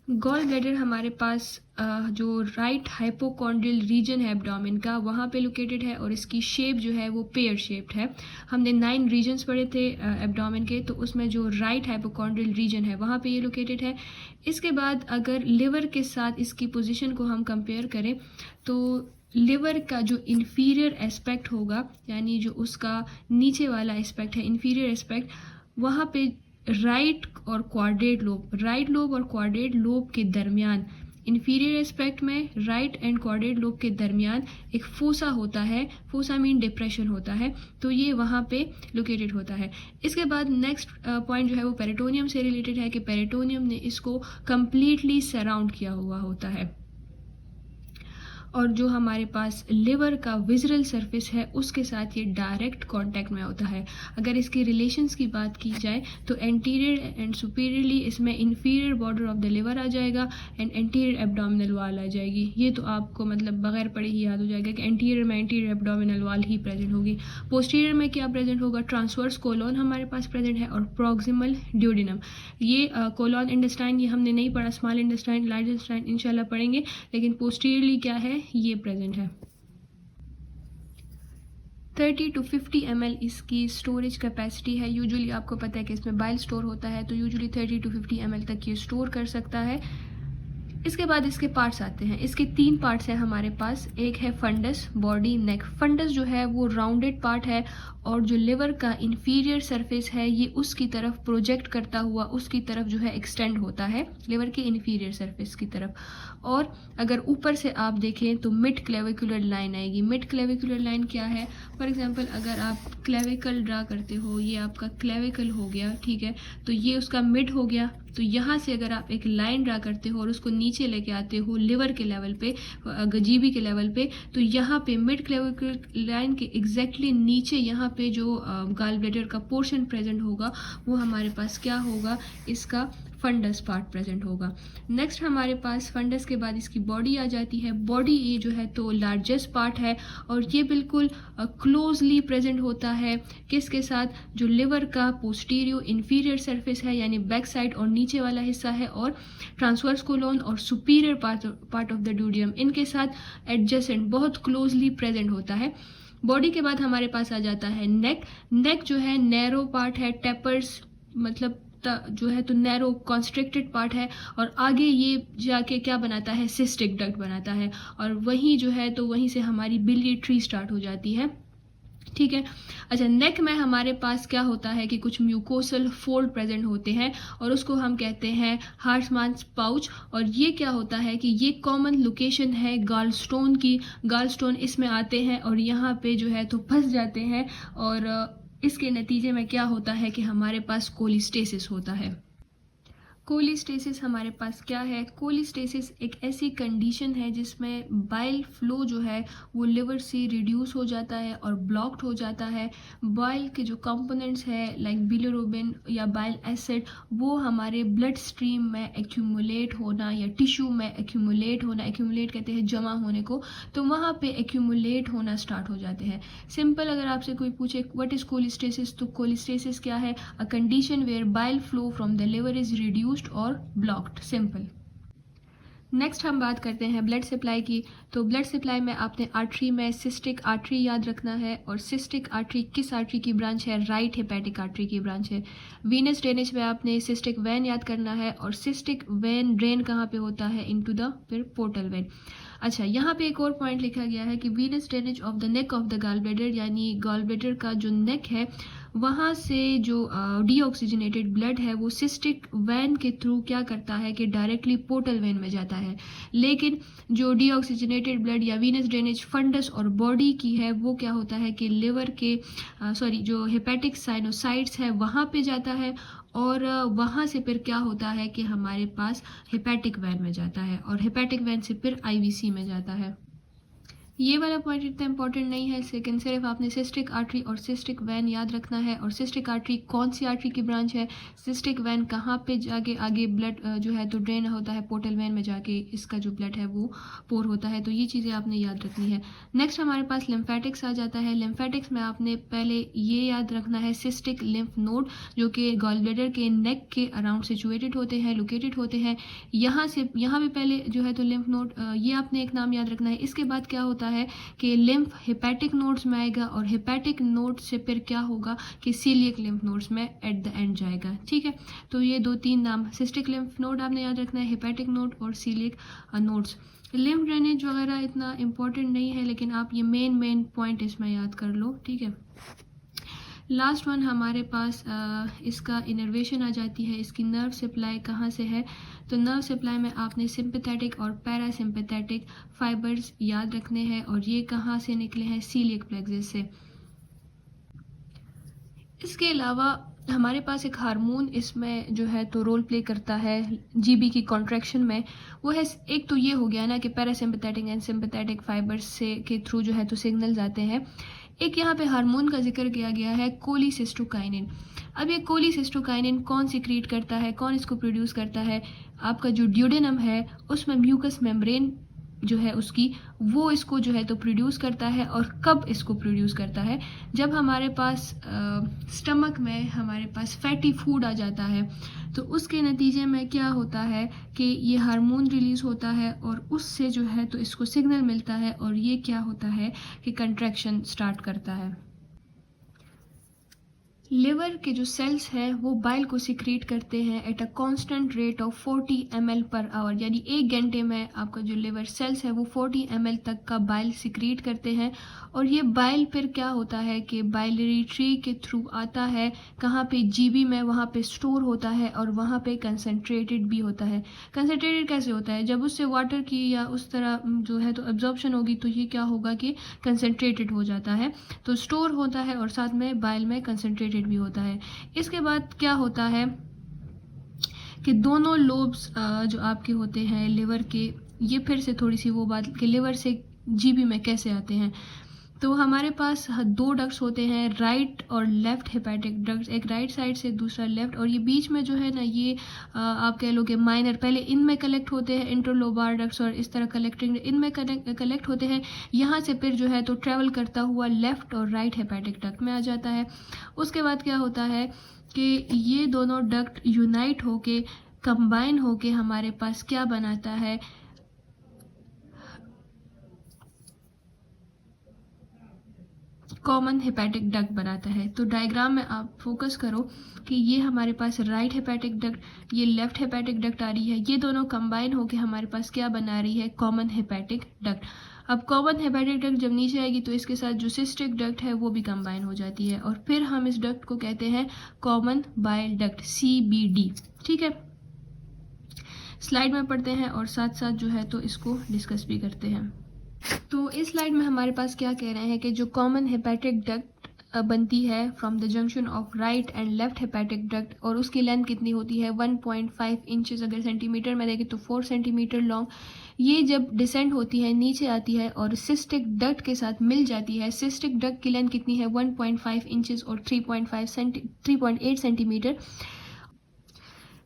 Gall bladder हमारे पास जो right हाइपोकॉन्ड्रियल reason है एब्डोमेन का वहाँ पे लोकेटेड है और इसकी शेप जो है वो पेयर शेप्ड है। हमने 9 रीजन्स पढ़े थे एब्डोमेन के, तो उसमें जो राइट हाइपोकॉन्ड्रियल रीजन है वहाँ पे ये लोकेटेड है। इसके बाद अगर लिवर के साथ इसकी पोजीशन को हम कंपेयर करें तो लिवर का जो इन्फीरियर एस्पेक्ट होगा, यानी जो उसका नीचे वाला एस्पेक्ट है इन्फीरियर एस्पेक्ट, वहाँ पे राइट और राइट लोब और क्वाड्रेट लोब के दरमियान, इन्फीरियर एस्पेक्ट में राइट एंड क्वाड्रेट लोब के दरमियान एक फोसा होता है। फोसा मीन डिप्रेशन होता है, तो ये वहाँ पे लोकेटेड होता है। इसके बाद नेक्स्ट पॉइंट जो है वो पेरिटोनियम से रिलेटेड है कि पेरिटोनियम ने इसको कंप्लीटली सराउंड किया हुआ होता है। और जो हमारे पास लिवर का विजरल सरफेस है उसके साथ ये डायरेक्ट कांटेक्ट में होता है। अगर इसके रिलेशंस की बात की जाए तो एंटीरियर एंड सुपीरियरली इसमें inferior border of the liver आ जाएगा एंड एंटीरियर एब्डोमिनल वॉल आ जाएगी। ये तो आपको मतलब बगैर पढ़े ही याद हो जाएगा कि एंटीरियर में एंटीरियर एब्डोमिनल वॉल ही प्रेजेंट होगी। पोस्टीरियर में क्या प्रेजेंट होगा, ट्रांसवर्स कोलोन हमारे पास प्रेजेंट है और प्रॉक्सिमल ड्यूडिनम। ये कोलोन इंटेस्टाइन ये हमने नहीं पढ़ा, स्मॉल इंटेस्टाइन लार्ज इंटेस्टाइन इंशाल्लाह पढ़ेंगे, लेकिन पोस्टीरियरली क्या है ये प्रेजेंट है। 30 to 50 ml इसकी स्टोरेज कैपेसिटी है। यूजुअली आपको पता है कि इसमें बाइल स्टोर होता है, तो यूजुअली 30 to 50 ml तक ये स्टोर कर सकता है। इसके बाद इसके पार्ट्स आते हैं। इसके 3 पार्ट्स हैं हमारे पास। एक है फंडस, बॉडी, नेक। फंडस जो है वो राउंडेड पार्ट है और जो लिवर का इंफीरियर सरफेस है ये उसकी तरफ प्रोजेक्ट करता हुआ उसकी तरफ जो है एक्सटेंड होता है, लिवर के इंफीरियर सरफेस की तरफ। और अगर ऊपर से आप देखें तो मिड क्लेविकुलर लाइन आएगी। मिड क्लेविकुलर लाइन क्या है, फॉर एग्जांपल अगर आप क्लेविकल ड्रा करते हो, ये आपका क्लेविकल हो गया, ठीक है, तो ये उसका मिड हो गया। तो यहाँ से अगर आप एक लाइन ड्रा करते हो और उसको नीचे लेके आते हो लिवर के लेवल पे, जीबी के लेवल पे, तो यहाँ पे मिड क्लेविकुलर लाइन के एग्जैक्टली नीचे यहाँ पे जो गॉल ब्लैडर का पोर्शन प्रेजेंट होगा वो हमारे पास क्या होगा, इसका फंडस पार्ट प्रेजेंट होगा। नेक्स्ट हमारे पास फंडस के बाद इसकी बॉडी आ जाती है। बॉडी ये जो है तो लार्जेस्ट पार्ट है और ये बिल्कुल क्लोजली प्रेजेंट होता है किसके साथ, जो लिवर का पोस्टीरियो इंफीरियर सरफेस है यानी बैक साइड और नीचे वाला हिस्सा है, और ट्रांसवर्स कोलोन और सुपीरियर पार्ट ऑफ द ड्यूडियम, इनके साथ एडजेसेंट बहुत क्लोजली प्रेजेंट होता है। बॉडी के बाद हमारे पास आ जाता है नेक। नेक जो है नैरो पार्ट है, टेपर्स मतलब जो है तो नैरो कॉन्स्ट्रिक्टेड पार्ट है, और आगे ये जाके क्या बनाता है, सिस्टिक डक्ट बनाता है, और वहीं जो है तो वहीं से हमारी बिलियरी ट्री स्टार्ट हो जाती है, ठीक है। अच्छा, नेक में हमारे पास क्या होता है कि कुछ म्यूकोसल फोल्ड प्रेजेंट होते हैं और उसको हम कहते हैं हार्ट्समैन्स पाउच, और ये क्या होता है कि ये कॉमन लोकेशन है गॉलस्टोन की। गॉलस्टोन इसमें आते हैं और यहाँ पे जो है तो फंस जाते हैं, और इसके नतीजे में क्या होता है कि हमारे पास कोलिस्टेसिस होता है। कोलिस्टेसिस हमारे पास क्या है, कोलिस्टेसिस एक ऐसी कंडीशन है जिसमें बाइल फ्लो जो है वो लिवर से रिड्यूस हो जाता है और ब्लॉक्ड हो जाता है। बाइल के जो कंपोनेंट्स है लाइक बिलिरुबिन या बाइल एसिड वो हमारे ब्लड स्ट्रीम में एक्यूमुलेट होना या टिश्यू में एक्यूमुलेट होना, एक्यूमुलेट कहते हैं जमा होने को, तो वहाँ पे एक्यूमुलेट होना स्टार्ट हो जाते हैं। सिंपल अगर आपसे कोई पूछे व्हाट इज कोलिस्टेसिस, तो कोलिस्टेसिस क्या है, a condition where bile flow from the liver is reduced और ब्लॉक्ड, सिंपल। नेक्स्ट हम बात करते हैं ब्लड सप्लाई की। तो ब्लड सप्लाई में आपने आर्टरी में सिस्टिक आर्टरी याद रखना है, और सिस्टिक आर्टरी किस आर्टरी की ब्रांच है, राइट हेपेटिक आर्टरी की ब्रांच है। वीनस ड्रेनेज में आपने सिस्टिक वेन याद करना है, और सिस्टिक वेन ड्रेन कहाँ पे होता है, इनटू द फिर पोर्टल वेन। अच्छा, यहाँ पे एक और पॉइंट लिखा गया है कि venous drainage of the neck of the gall bladder, यानी गॉल ब्लैडर का जो नेक है वहाँ से जो डीऑक्सीजनेटेड ब्लड है वो सिस्टिक वेन के थ्रू क्या करता है कि डायरेक्टली पोर्टल वेन में जाता है, लेकिन जो डीऑक्सीजनेटेड ब्लड या वीनस ड्रेनेज फंडस और बॉडी की है वो क्या होता है कि लिवर के जो हेपेटिक साइनोसाइट्स है वहाँ पे जाता है, और वहाँ से फिर क्या होता है कि हमारे पास हेपेटिक वेन में जाता है, और हेपेटिक वेन से फिर आईवीसी में जाता है। ये वाला पॉइंट इतना इंपॉर्टेंट नहीं है, लेकिन सिर्फ आपने सिस्टिक आर्टरी और सिस्टिक वैन याद रखना है। और सिस्टिक आर्टरी कौन सी आर्टरी की ब्रांच है, सिस्टिक वैन कहाँ पे जाके आगे ब्लड जो है तो ड्रेन होता है, पोर्टल वैन में जाके इसका जो ब्लड है वो पोर होता है। तो ये चीज़ें आपने याद रखनी है। नेक्स्ट हमारे पास लिम्फेटिक्स आ जाता है। लिम्फेटिक्स में आपने पहले ये याद रखना है सिस्टिक लिम्फ नोड, जो कि गॉल ब्लैडर के नेक के अराउंड सिचुएटेड होते हैं, लोकेटेड होते हैं। यहाँ भी पहले जो है तो लिम्फ नोड, ये आपने एक नाम याद रखना है। इसके बाद क्या होता है कि लिम्फ हेपेटिक नोड्स में आएगा, और हेपेटिक नोड से फिर क्या होगा कि सीलियक लिम्फ नोड्स में एट द एंड जाएगा। ठीक है, तो ये 2-3 नाम, सिस्टिक लिम्फ नोड आपने याद रखना है, हेपेटिक नोड और सीलियक नोड्स। लिम्फ ड्रेनेज वगैरह इतना इंपॉर्टेंट नहीं है, लेकिन आप ये मेन पॉइंट इसमें याद कर लो। ठीक है, लास्ट वन हमारे पास इसका इनर्वेशन आ जाती है। इसकी नर्व सप्लाई कहाँ से है, तो नर्व सप्लाई में आपने सिंपैथेटिक और पैरासिम्पैथेटिक फाइबर्स याद रखने हैं, और ये कहाँ से निकले हैं, सीलियक प्लेक्सस से। इसके अलावा हमारे पास एक हार्मोन इसमें जो है तो रोल प्ले करता है जीबी की कॉन्ट्रैक्शन में। वो है, एक तो ये हो गया ना कि पैरासिम्पैथेटिक एंड सिंपैथेटिक फाइबर्स से के थ्रू जो है तो सिग्नल्स आते हैं। एक यहाँ पे हार्मोन का जिक्र किया गया है, कोलिसिस्टोकाइनिन। अब ये कोलिसिस्टोकाइनिन कौन सीक्रेट करता है, कौन इसको प्रोड्यूस करता है, आपका जो ड्यूडेनम है उसमें म्यूकस मेम्ब्रेन जो है उसकी, वो इसको जो है तो प्रोड्यूस करता है। और कब इसको प्रोड्यूस करता है, जब हमारे पास स्टमक में हमारे पास फैटी फूड आ जाता है, तो उसके नतीजे में क्या होता है कि ये हार्मोन रिलीज होता है, और उससे जो है तो इसको सिग्नल मिलता है, और ये क्या होता है कि कंट्रैक्शन स्टार्ट करता है। लिवर के जो सेल्स हैं वो बाइल को सिक्रीट करते हैं at a constant rate of 40 ml per hour, यानी 1 घंटे में आपका जो लिवर सेल्स है वो 40 ml तक का बाइल सिक्रीट करते हैं। और ये बाइल फिर क्या होता है कि बाइलरी ट्री के थ्रू आता है, कहाँ पे, जीबी में, वहाँ पे स्टोर होता है, और वहाँ पे कंसनट्रेटेड भी होता है। कंसनट्रेटेड कैसे होता है, जब उससे वाटर की या उस तरह जो है तो एब्जॉर्प्शन होगी, तो ये क्या होगा कि कंसनट्रेटेड हो जाता है, तो स्टोर होता है, और साथ में बाइल में कंसनट्रेटेड भी होता है। इसके बाद क्या होता है कि दोनों लोब्स जो आपके होते हैं लिवर के, ये फिर से थोड़ी सी वो बात कि लिवर से जीबी में कैसे आते हैं। तो हमारे पास 2 डक्ट्स होते हैं, राइट और लेफ्ट हेपेटिक डक्ट्स, एक राइट साइड से दूसरा लेफ्ट, और ये बीच में जो है ना ये आप कह लो कि माइनर, पहले इनमें कलेक्ट होते हैं इंटरलोबार डक्ट्स, और इस तरह कलेक्टिंग इनमें कलेक्ट होते हैं। यहाँ से फिर जो है तो ट्रेवल करता हुआ लेफ्ट और राइट हेपेटिक डक्ट में आ जाता है। उसके बाद क्या होता है कि ये दोनों डक्ट यूनाइट होके, कंबाइन होके हमारे पास क्या बनाता है, कॉमन हेपेटिक डक्ट बनाता है। तो डायग्राम में आप फोकस करो कि ये हमारे पास राइट हेपेटिक डक्ट, ये लेफ्ट हेपेटिक डक्ट आ रही है, ये दोनों कंबाइन होके हमारे पास क्या बना रही है, कॉमन हेपेटिक डक्ट। अब कॉमन हेपेटिक डक्ट जब नीचे आएगी तो इसके साथ जो सिस्टिक डक्ट है वो भी कंबाइन हो जाती है, और फिर हम इस डक्ट को कहते हैं कॉमन बाइल डक्ट, CBD। ठीक है, स्लाइड में पढ़ते हैं और साथ साथ जो है तो इसको डिस्कस भी करते हैं। तो इस स्लाइड में हमारे पास क्या कह रहे हैं कि जो कॉमन हेपेटिक डक्ट बनती है from the junction of right and left hepatic duct, और उसकी लेंथ कितनी होती है 1.5 इंचेस, अगर सेंटीमीटर में देखें तो 4 सेंटीमीटर लॉन्ग। ये जब डिसेंड होती है, नीचे आती है और सिस्टिक डक्ट के साथ मिल जाती है। सिस्टिक डक्ट की लेंथ कितनी है 1.5 इंचेस और 3.8 सेंटीमीटर।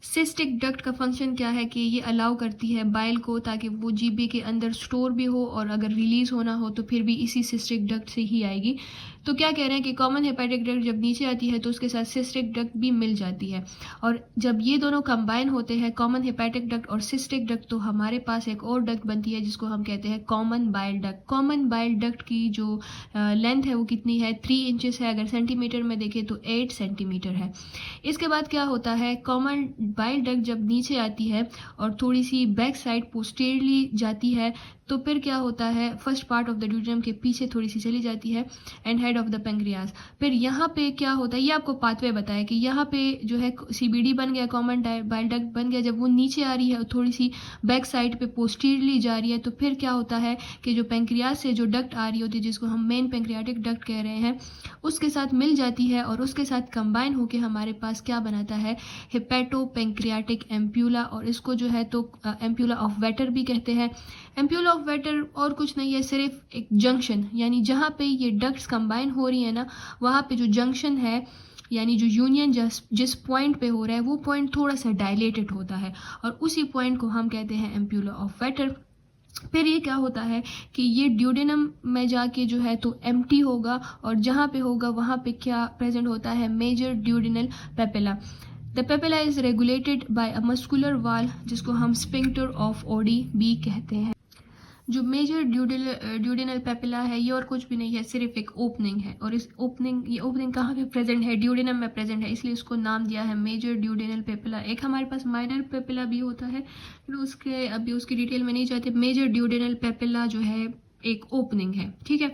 सिस्टिक डक्ट का फंक्शन क्या है कि ये अलाउ करती है बाइल को, ताकि वो जीबी के अंदर स्टोर भी हो, और अगर रिलीज होना हो तो फिर भी इसी सिस्टिक डक्ट से ही आएगी। तो क्या कह रहे हैं कि कॉमन हेपेटिक डक्ट जब नीचे आती है तो उसके साथ सिस्टिक डक्ट भी मिल जाती है, और जब ये दोनों कंबाइन होते हैं कॉमन हेपेटिक डक्ट और सिस्टिक डक्ट, तो हमारे पास एक और डक्ट बनती है जिसको हम कहते हैं common bile duct. Common bile duct की जो लेंथ है वो कितनी है 3 इंचेस है, अगर सेंटीमीटर में देखें तो 8 सेंटीमीटर है। इसके बाद क्या होता है, कॉमन बाइल डक्ट जब नीचे आती है और थोड़ी सी बैक साइड पोस्टीरियरली जाती है, तो फिर क्या होता है, first part of the duodenum के पीछे थोड़ी सी चली जाती है, and head side of the pancreas. फिर यहाँ पे क्या होता है, ये आपको पाथवे बताया कि यहाँ पे जो है CBD बन गया, कॉमन बाइल डक्ट बन गया। जब वो नीचे आ रही है थोड़ी सी बैक साइड पे पोस्टीरियरली जा रही है, तो फिर क्या होता है कि जो पेंक्रियाज से जो डक्ट आ रही होती है, जिसको हम मेन पेंक्रियाटिक डक्ट कह रहे हैं, उसके साथ मिल जाती है और उसके साथ कंबाइन होके हमारे पास क्या बनाता है, हेपेटो पेंक्रियाटिक एम्प्यूला। और इसको जो है तो एम्प्यूला ऑफ वेटर भी कहते हैं। एम्प्यूला ऑफ वेटर और कुछ नहीं है, सिर्फ एक जंक्शन, यानी जहाँ पे ये डक्ट्स कंबाइन हो रही है ना, वहाँ पे जो जंक्शन है, यानी जो यूनियन जिस पॉइंट पे हो रहा है, वो पॉइंट थोड़ा सा डायलेटेड होता है और उसी पॉइंट को हम कहते हैं एम्प्यूला ऑफ वेटर। फिर ये क्या होता है कि ये ड्यूडेनम में जाके जो है तो एम्प्टी होगा और जहाँ पे होगा वहाँ पे क्या प्रेजेंट होता है, major duodenal papilla. The papilla is regulated by a muscular wall, जिसको हम स्फिंक्टर ऑफ ओडी भी कहते हैं। जो मेजर ड्यूडेनल पेपिला है ये और कुछ भी नहीं है, सिर्फ एक ओपनिंग है। और ये ओपनिंग कहाँ पे प्रेजेंट है, ड्यूडेनम में प्रेजेंट है, इसलिए इसको नाम दिया है मेजर ड्यूडेनल पेपिला। एक हमारे पास माइनर पेपिला भी होता है, फिर अभी उसकी डिटेल में नहीं जाते। मेजर ड्यूडेनल पेपिला जो है एक ओपनिंग है, ठीक है।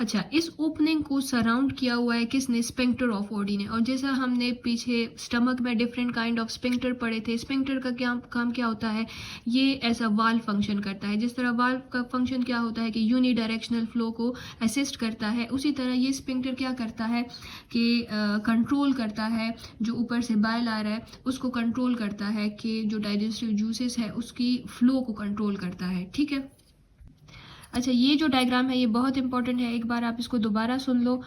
अच्छा, इस ओपनिंग को सराउंड किया हुआ है किसने, स्फिंक्टर ऑफ ओडी ने। और जैसा हमने पीछे स्टमक में डिफरेंट काइंड ऑफ स्फिंक्टर पढ़े थे, स्फिंक्टर का काम क्या होता है, ये ऐसा वाल्व फंक्शन करता है। जिस तरह वाल्व का फंक्शन क्या होता है कि यूनिडायरेक्शनल फ्लो को असिस्ट करता है, उसी तरह ये स्फिंक्टर क्या करता है कि कंट्रोल करता है, जो ऊपर से बाइल आ रहा है उसको कंट्रोल करता है, कि जो डाइजेस्टिव जूसेस है उसकी फ्लो को कंट्रोल करता है, ठीक है। अच्छा, ये जो डायग्राम है ये बहुत इंपॉर्टेंट है, एक बार आप इसको दोबारा सुन लो।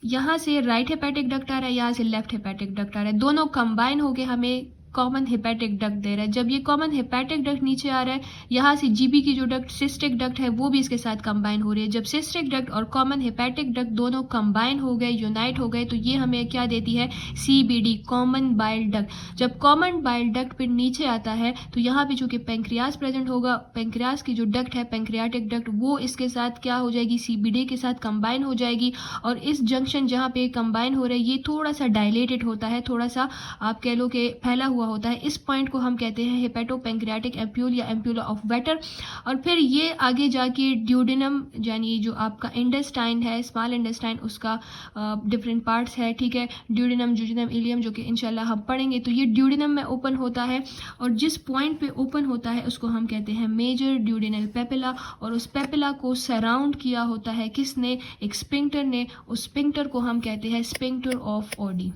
यहाँ से राइट हेपेटिक डक्ट आ रहा है, यहाँ से लेफ्ट हेपेटिक डक्ट आ रहा है, दोनों कंबाइन होके हमें कॉमन हेपेटिक डक्ट दे रहा है। जब ये कॉमन हेपेटिक डक्ट नीचे आ रहा है, यहाँ से जीबी की जो डक्ट सिस्टिक डक्ट है वो भी इसके साथ कंबाइन हो रही है। जब सिस्टिक डक्ट और कॉमन हेपेटिक डक्ट दोनों कंबाइन हो गए, यूनाइट हो गए, तो ये हमें क्या देती है, CBD, कॉमन बाइल डक्ट। जब कॉमन बाइल डक्ट फिर नीचे आता है तो यहाँ पे चूंकि पेंक्रियाज प्रेजेंट होगा, पेंक्रियाज की जो डक्ट है पेंक्रियाटिक डक्ट, वो इसके साथ क्या हो जाएगी, CBD के साथ कंबाइन हो जाएगी। और इस जंक्शन जहाँ पे कंबाइन हो रहा है ये थोड़ा सा डायलेटेड होता है, थोड़ा सा आप कह लो कि फैला हुआ होता है। इस पॉइंट को हम कहते हैं हेपेटो पेंक्रियाटिक एम्प्यूल या एम्प्यूला ऑफ वेटर। और फिर ये आगे जाके ड्यूडेनम, यानी जो आपका इंटेस्टाइन है, स्मॉल इंटेस्टाइन, उसका डिफरेंट पार्ट्स है, ठीक है, ड्यूडेनम, जुजिनम, इलियम, जो कि इंशाल्लाह हम पढ़ेंगे। तो ये ड्यूडेनम में ओपन होता है और जिस पॉइंट पे ओपन होता है उसको हम कहते हैं मेजर ड्यूडेनल पेपिला। और उस पेपिला को सराउंड किया होता है किसने, एक स्फिंक्टर ने। उस स्फिंक्टर को हम कहते हैं स्फिंक्टर ऑफ ओडी।